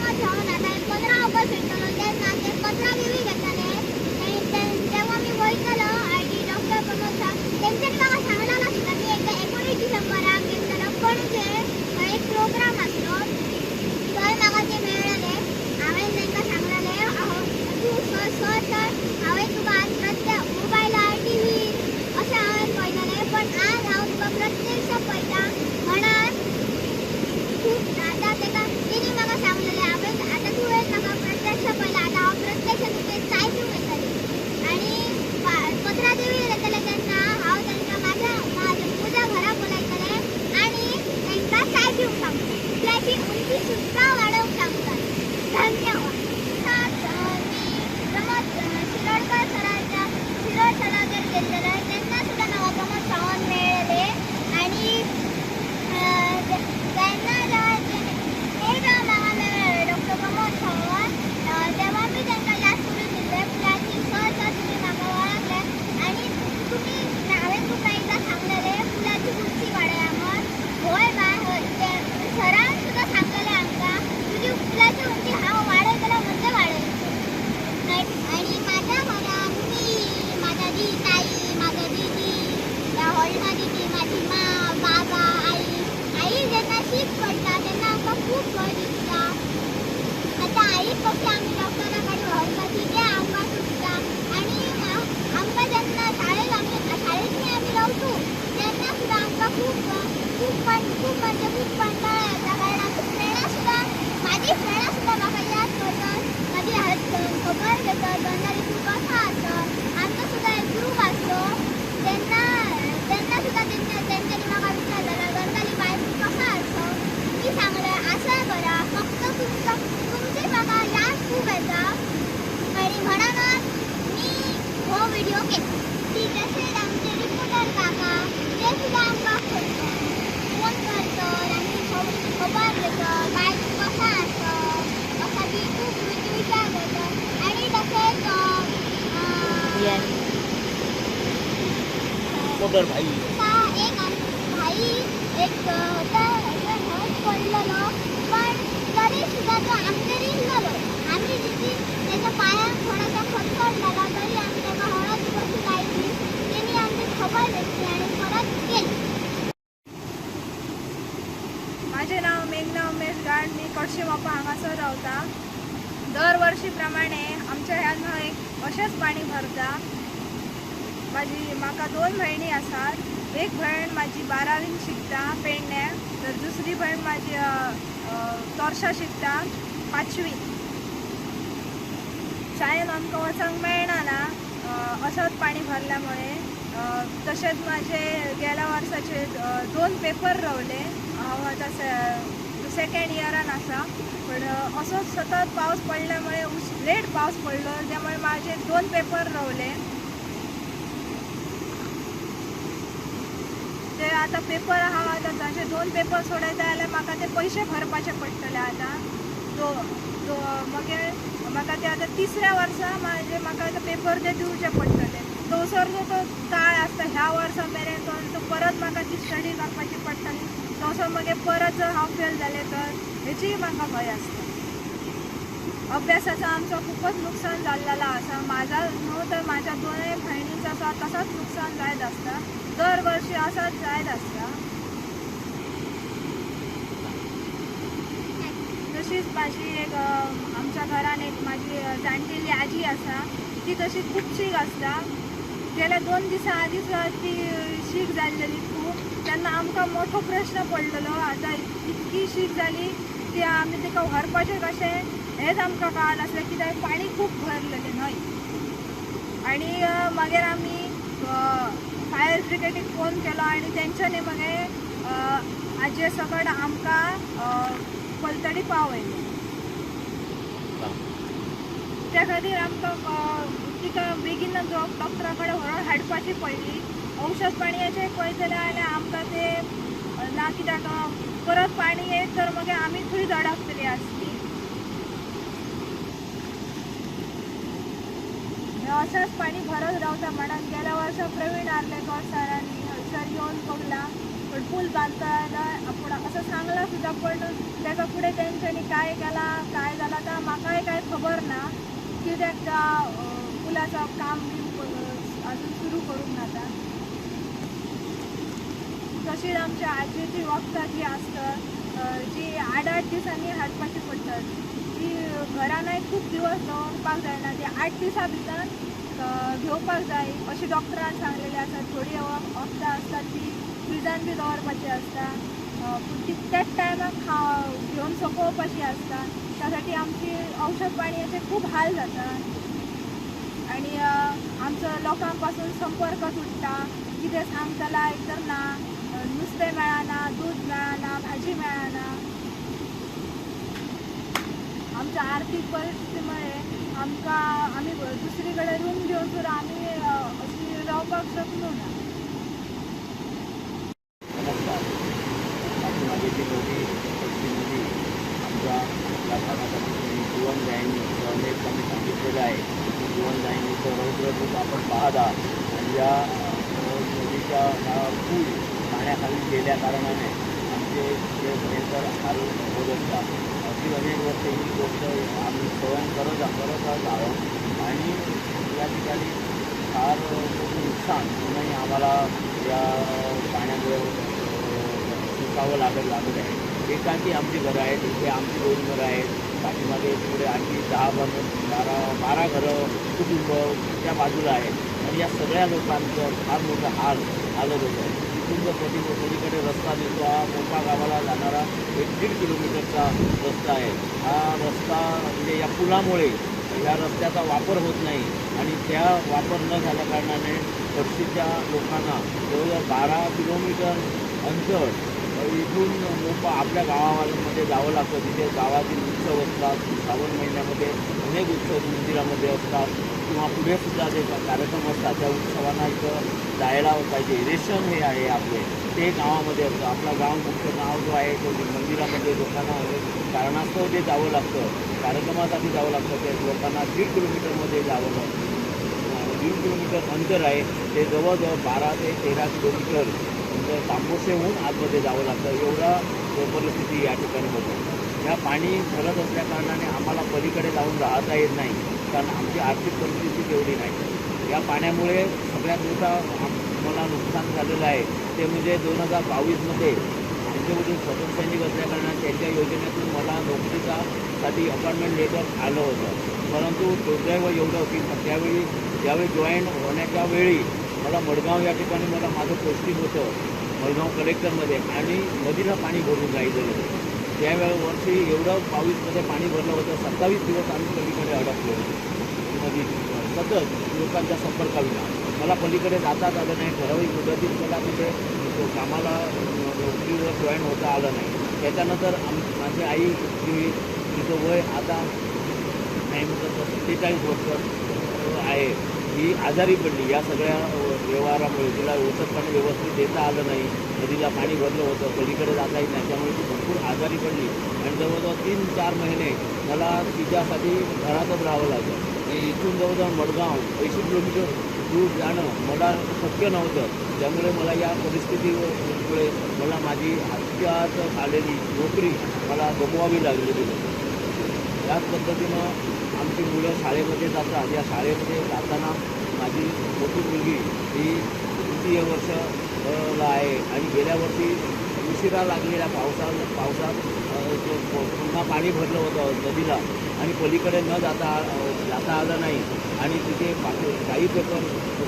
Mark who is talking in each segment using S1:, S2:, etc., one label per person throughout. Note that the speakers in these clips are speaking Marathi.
S1: प्रमोद जाऊन आता 15 ऑगस्ट भेटलो तेन्ना ते कचरा देवी घेतले तेव्हा मी वयतलो आणि डॉक्टर प्रमोद सर तेंच्यांनी म्हाका सांगलेलं सुद्धा मी एकदा 19 डिसेंबराक गेल्लो पणजे एक प्रोग्राम आसलो थंय म्हाका ते मेळ्ळले हांवें तांकां सांगलेलें तूं सर हांवें तुका आज प्रत्येक मोबायलार टीव्ही अशें हांवें पळयलेलें पण आज हांव तुका प्रत्यक्ष पळयता म्हणून खूब आता तेणी म्हाका सांगलेलें हांवें आतां तुवें म्हाका प्रत्यक्ष पळयलां आतां हांव प्रत्यक्ष तुजे चाय पिवंक येतली आनी 15 देवी येतले तेन्ना हांव तांकां म्हज्या घरा बोलायतलें आनी तांकां चाय पिवंक सांगतलें आपल्याची उंची सुद्दां वाडोवंक सांगतात धन्यवाद मी प्रमोद शिरोडकर सरांच्या शिरोड सरागेर गेल्लेले तेन्ना सुद्दां म्हाका प्रमोद सावंत मेळ्ळेले आनी तेन्ना एक म्हाका मेळ्ळें डॉक्टर प्रमोद सावंत तेव्हा मी तांकां याद करून दिल्लें फुलांची सर तुमी म्हाका वळखलें आनी हांवें तुका एकदां सांगलेलें फुलांची उंची वाडया म्हण हय बाय हय ते सरान सुद्दां सांगलेलें आमकां तुजी फुलांची उंची हांव वाडयतलो म्हणजे वाडयतलो आनी माझ्या घरा मी माझा ताई माझा दिदी व्हडलो दिदी माझी माँ बाबा आई जेन्ना शीक पडटा तेन्ना आमकां खूब भंय दिसता आतां आई कशी आमी डॉक्टरा कडेन व्हरपाची तें आमकां सुचता आनी आमकां जेन्ना शाळेंत आमी रावतू तेन्ना सुद्दां आमकां खूब म्हणजे खूब कंटाळो येता कारण आमची फ्रेंडां सुद्दां म्हाजी फ्रेंडां सुद्दां म्हाका याद करतात म्हाजी खबर घेतात गंधारी तूं कसो आसत आमचो सुद्दां एक ग्रूप आसलो तेन्ना सुद्दां तेंच्यांनी म्हाका विचारलेलें गंधारी बाय तूं कसो आसत मी सांगलें आसा बरा फक्त तुमची म्हाका याद खूब येता आनी म्हणूनच मी हो व्हिडिओ केला तशेंच आमचे रिपोर्टर काका ते सुद्दां आमकां फोन करतात आनी खबर घेतात बाय तूं कसो आसत असा बी खूब विचार करतात आनी तशेंच
S2: मोटर भाई
S1: एक भाई एक होता हळद पडलेलो पण तरी सुद्धा तो आमचेर इल्लो आम्ही जितकी त्याच्या पायांक थोडासा खतखत झाला तरी आम्ही त्याला हळद कशी लायली त्यांनी आमची खबर घेतली आणि परत केली.
S3: माझे नाव मेघना उमेश गाड मी कडशीमापा हांगासर रावता. दरवर्षी प्रमाणे आमच्या ह्या एक अशेंच पाणी भरता. म्हाका 2 भयणी आसात. एक भयण माझी 12वीक शिकता पेडण्यां तर दुसरी भयण माझी तोर्शा शिकता 5वीक. शाळेन आमकां वचूंक मेळना ना असंच पाणी भरल्यामुळे. तसेच माझे गेल्या वर्साचे 2 पेपर रावले. हांव आतां सेकंड इयरान आसा पण असोच सतत पावस पडल्यामुळे लेट पावस पडलो त्यामुळे माझे 2 पेपर रावले. ते आता पेपर हांव आतां ताचे 2 पेपर सोडयता जाल्यार म्हाका ते पयशे भरपाचे पडटले. आतां म्हाका ते आतां 3ऱ्या वर्सा म्हाका आतां पेपर ते दिवचे पडटले. थंयसर जो काळ आसता ह्या वर्सा मेरेन तो परत म्हाका ती स्टडी करपाची पडटली. थंयसर मागीर परत जर हांव फेल जालें तर हेची म्हाका भंय आसता. अभ्यासाचो आमचो खूपच नुकसान जाल्लेलो आसा. म्हाजा न्हू तर म्हाज्या 2 भयणींचो आसा तसोच नुकसान जायत आसता. दरवर्षी असंच जायत आसता. तशीच माझी एक आमच्या घरान एक माझी जाणटेली आजी आसा ती तशी खूब शीक आसता. गेल्या 2 दिसा आदींच ती शीक जाल्लेली खूब. तेन्ना आमकां मोठो प्रश्न पडलेलो आतां इतकी शीक जाली की आमी तिका व्हरपाचें कशें हेंच आमकां कळना आसलें कित्याक पाणी खूब भरलेलें न्हय. आनी मागीर आमी फायर ब्रिगेडीक फोन केलो आनी तेंच्यांनी मागीर आजये सकट आमकां पलतडी पावयली. त्या खातीर आमकां तिका बेगीन डॉक्टरा कडेन व्हरून हाडपाची पडली. औषध पाणयाचें पळयतलें जाल्यार आमकां ते ना कित्याक परत पाणी येत तर मागीर आमी थंय धडकतली आसली. असंच पाणी भरत रावता म्हणून गेल्या वर्सा प्रवीण आर्लेकर सरांनी हयसर येवन बघला पण पूल बांदता पूण असं सांगला सुद्धा पण त्याचा पुढे तेंच्यांनी काय केला काय झाला तर म्हाकाय काय खबर ना कित्याक त्या पुलाचं काम अजून सुरू करूंक नाता. तशीच आमच्या आजीची वखदां जी असतात जी 8-8 दिसांनी हाडपाची पडटात ती घरानय खूप दिवस दवरपाक जायना, ती 8 दिसां भितर घेवपाक जाय अशी डॉक्टरान सांगलेली आसा. थोडी वखदां असतात ती फ्रिजान बी दवरपाची असता, पूण ती त्याच टायमाक घेवन सोंपोवपाची असता. त्यासाठी आमची औषध पाणी असे खूप हाल जाता आणि आमचं लोकांपासून संपर्क तुटता. कितें सांगतला एकदम ना, नुस्तें मेळना, दूध मेळना, भाजी मेळना. आमच्या आर्थिक परिस्थितीमुळे आम्ही दुसरीकडे रूम घेऊन सुद्धा आम्ही अशी रावपाक शकलो ना.
S2: नमस्कार. पाठीमागे जी नदी नदी आमच्या या भागासाठी जीवनदायिनी अनेक आम्ही सांगितलेलं आहे की जीवनदायिनीचं रौद्ररूप आपण पाहत आहात आणि या नदीच्या पूल पाण्याखाली गेल्या कारणाने आमचे जे भयंकर हाल होत असतात. अशी अनेक वर्ष ही गोष्ट आम्ही सहन करत आहोत आणि या ठिकाणी फार मोठं नुकसान म्हणूनही आम्हाला या पाण्यामुळे चुकावं लागत आहे. एकांती आमची घरं आहेत, इथे आमची 2 घरं आहेत, पाठीमागे पुढे आणखी 10-12 घरं कुटुंब त्या बाजूला आहेत आणि या सगळ्या लोकांचं फार मोठं हालत होतं. तिथून जर पलीकडे रस्ता दिसतो, हा मोठा गावाला जाणारा 1-1.5 किलोमीटरचा रस्ता आहे. हा रस्ता म्हणजे या पुलामुळे या रस्त्याचा वापर होत नाही आणि त्या वापर न झाल्या कारणाने पडशीच्या लोकांना जवळजवळ 12 किलोमीटर अंतर इथून मोपा आपल्या गावामध्ये जावं लागतं. तिथे गावातील उत्सव असतात, श्रावण महिन्यामध्ये अनेक उत्सव मंदिरामध्ये असतात किंवा पुढे सुद्धा जे कार्यक्रम असतात त्या उत्सवांना इथं जायला पाहिजे. रेशन हे आहे आपले ते गावामध्ये असतं. आपला गाव मुख्य गाव जो आहे तो मंदिरामध्ये लोकांना कारणास्तव जे जावं लागतं, कार्यक्रमासाठी जावं लागतं, ते लोकांना 1.5 किलोमीटरमध्ये जावं लागतं. 1.5 किलोमीटर अंतर आहे ते जवळजवळ 12 ते 13 किलोमीटर तांबोसेहून आतमध्ये जावं लागतं. एवढा परिस्थिती या ठिकाणी होते. या पाणी भरत असल्या कारणाने आम्हाला पलीकडे जाऊन राहता येत नाही, कारण आमची आर्थिक परिस्थिती तेवढी नाही. या पाण्यामुळे सगळ्यात मोठा मला नुकसान झालेलं आहे ते म्हणजे 2022मध्ये त्यांच्यामध्ये स्वतंत्र सैनिक असल्याकारणाने त्यांच्या योजनेतून मला नोकरीसाठी अपॉइंटमेंट लेटर आलं होतं. परंतु दुर्दैव एवढं की ज्यावेळी जॉईन होण्याच्या वेळी मला मडगाव या ठिकाणी माझं पोस्टिंग होतं मडगाव कलेक्टरमध्ये आणि नदीला पाणी भरून जायचं होतं. त्यावेळी वर्षी एवढं 22मध्ये पाणी भरलं होतं. 27 दिवस आम्ही पलीकडे अडकलो नदी सतत लोकांच्या संपर्काविना. मला पलीकडे जाताच आलं नाही. ठराविक मुदतीत मला तिथे कामाला नोकरीवर जॉईन होता आलं नाही. त्याच्यानंतर माझी आई तिचं वय आता नाही म्हणतात 47 वर्ष आहे. ही आजारी पडली या सगळ्या व्यवहारामुळे. तिला औषध पाणी व्यवस्थित देता आलं नाही, नदीला पाणी भरलं होतं, पलीकडे जाता येत नाही, त्यामुळे ती भरपूर आजारी पडली आणि जवळजवळ 3-4 महिने मला तिच्यासाठी घरातच राहावं लागलं. इथून जवळजवळ मडगाव 80 किलोमीटर दूर जाणं मला शक्य नव्हतं. त्यामुळे मला या परिस्थितीमुळे मला माझी हातात आलेली नोकरी मला गमवावी लागलेली होती. याच पद्धतीनं आमची मुलं शाळेमध्ये जातात. या शाळेमध्ये जाताना माझी मोठी मुलगी ही 3य वर्षला आहे आणि गेल्या वर्षी उशिरा लागलेल्या पावसात पुन्हा पाणी भरलं होतं नदीला आणि पलीकडे न जाता आलं नाही आणि तिथे काही पेपर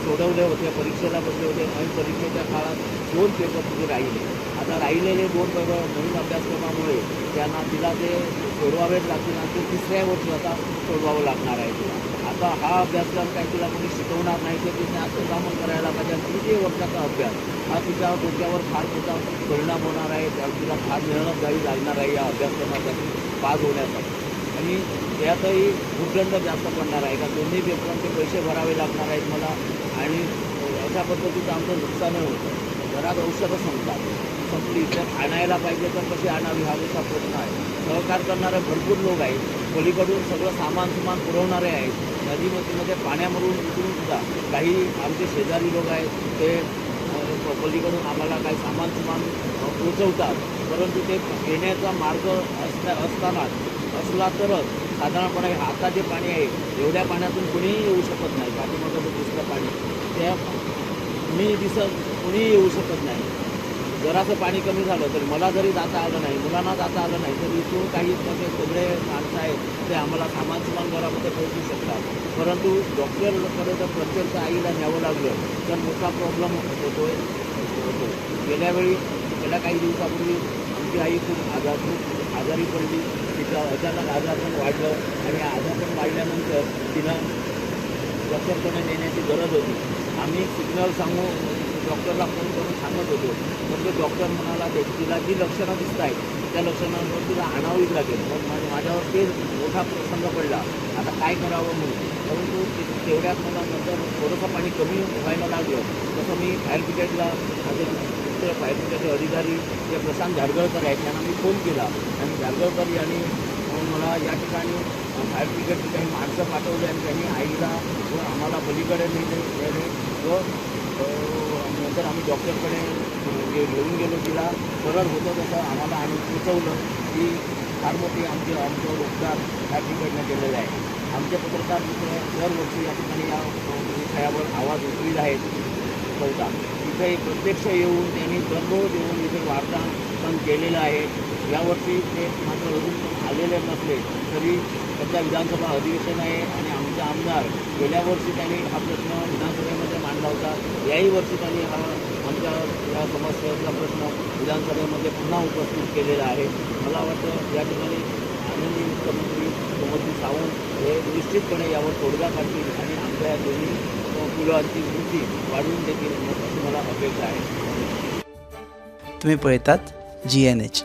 S2: सोडवले होते, परीक्षेला बसले होते आणि परीक्षेच्या काळात 2 पेपर तिथे राहिले. आता राहिलेले 2 पेपर नवीन अभ्यासक्रमामुळे तिला ते सोडवावेच लागतील आणि ते 3ऱ्या वर्षी आता सोडवावं लागणार आहे तिला. आता हा अभ्यासक्रम काही तिला कोणी शिकवणार नाही, तर तिने असं कामं करायला पाहिजे. 3 वर्षाचा अभ्यास हा तिच्या डोक्यावर फार मोठा परिणाम होणार आहे. तिला फार मेहनत घ्यावी लागणार आहे या अभ्यासक्रमासाठी पास होण्यासाठी आणि त्यातही भूदंड जास्त पडणार आहे. का दोन्ही पेपरांचे पैसे भरावे लागणार आहेत मला आणि अशा पद्धतीचं आमचं नुकसानही होतं. घरात औषधं संपली तर आणायला पाहिजे तर कशी आणावी हा मोठा प्रश्न आहे. सहकार करणारे भरपूर लोक आहेत, पलीकडून सगळं सामान पुरवणारे आहेत. नदीमध्ये पाण्यामधून उतरून सुद्धा काही आमचे शेजारी लोक आहेत ते पलीकडून आम्हाला काही सामान पोचवतात, परंतु ते येण्याचा मार्ग असला तरच साधारणपणे आता जे पाणी आहे एवढ्या पाण्यातून कुणीही येऊ शकत नाही. पाठीमागं जे दिसतं पाणी त्या कुणीही येऊ शकत नाही. जरासं पाणी कमी झालं तर मला जरी जाता आलं नाही, मुलांना जाता आलं नाही, तर इथून काही म्हणजे सगळे माणसं आहेत ते आम्हाला सामान घरामध्ये पोहोचू शकतात. परंतु डॉक्टरकडे जर प्रत्यक्ष आईला न्यावं लागलं तर मोठा प्रॉब्लेम होतो. गेल्या काही दिवसापूर्वी आमची आई खूप आजारी पडली. तिचं अचानक आजारपण वाढलं आणि आजारपण वाढल्यानंतर तिनं डॉक्टरकडे नेण्याची गरज होती. आम्ही सिग्नल सांगू डॉक्टरला फोन करून सांगत होतो, पण तो डॉक्टर म्हणाला तिला जी लक्षणं दिसत आहेत त्या लक्षणांवर तिला आणावीच लागेल. पण माझ्यावर ते मोठा प्रसंग पडला, आता काय करावं म्हणून. परंतु तेवढ्यात मला नंतर थोडंसं पाणी कमी व्हायला लागलं. तसं मी फायर ब्रिगेडला माझे दुसरे फायर ब्रिगेडचे अधिकारी जे प्रशांत झाडगळकर आहेत त्यांना मी फोन केला आणि झाडगळकर यांनी मला या ठिकाणी फायर ब्रिगेडची काही माणसं पाठवली आणि त्यांनी आईला व आम्हाला पलीकडे नेले व नंतर आम्ही डॉक्टरकडे घेऊन गेलो. तिला सरळ होतं तसं आम्हाला आणि सुचवलं की फार मोठी आमचं उपचार या ठिकाणं केलेलं आहे. आमचे पत्रकार मित्र दरवर्षी या ठिकाणी या विषयावर आवाज उठवीत आहेत. इथे प्रत्यक्ष येऊन त्यांनी दररोज येऊन इथे वार्तांकन केलेलं आहे. यावर्षी ते मात्र अजून आलेले नसले तरी सध्या विधानसभा अधिवेशन आहे आणि आमचे आमदार गेल्या वर्षी त्यांनी हा प्रश्न विधानसभेमध्ये मांडला होता. याही वर्षी त्यांनी हा आमच्या या समस्येचा प्रश्न विधानसभेमध्ये पुन्हा उपस्थित केलेला आहे. मला वाटतं या ठिकाणी माननीय मुख्यमंत्री सोमवंती सावंत हे निश्चितपणे यावर तोडगा काढतील आणि आमच्या दोन्ही मुलांची वृत्ती वाढवून देतील अशी मला अपेक्षा आहे.
S4: तुम्ही पळतात GNH.